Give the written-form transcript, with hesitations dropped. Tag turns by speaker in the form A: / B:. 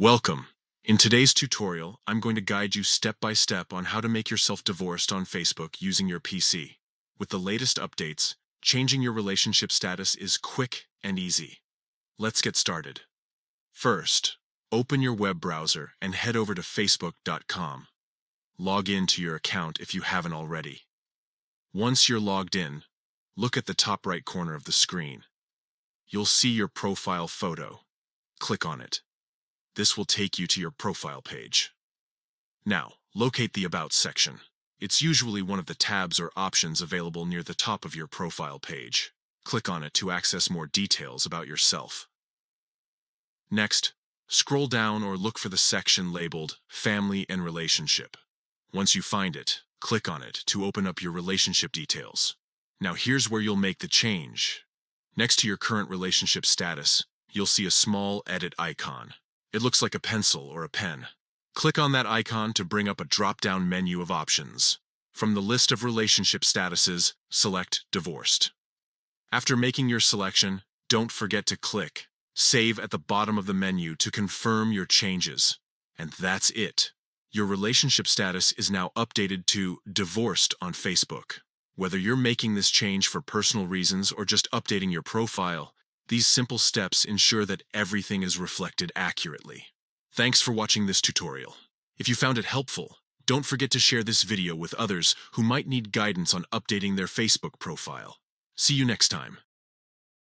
A: Welcome. In today's tutorial, I'm going to guide you step by step on how to make yourself divorced on Facebook using your PC. With the latest updates, changing your relationship status is quick and easy. Let's get started. First, open your web browser and head over to facebook.com. Log in to your account if you haven't already. Once you're logged in, look at the top right corner of the screen. You'll see your profile photo. Click on it. This will take you to your profile page. Now, locate the About section. It's usually one of the tabs or options available near the top of your profile page. Click on it to access more details about yourself. Next, scroll down or look for the section labeled Family and Relationship. Once you find it, click on it to open up your relationship details. Now here's where you'll make the change. Next to your current relationship status, you'll see a small edit icon. It looks like a pencil or a pen. Click on that icon to bring up a drop-down menu of options. From the list of relationship statuses, select Divorced. After making your selection, don't forget to click Save at the bottom of the menu to confirm your changes. And that's it. Your relationship status is now updated to Divorced on Facebook. Whether you're making this change for personal reasons or just updating your profile, these simple steps ensure that everything is reflected accurately. Thanks for watching this tutorial. If you found it helpful, don't forget to share this video with others who might need guidance on updating their Facebook profile. See you next time.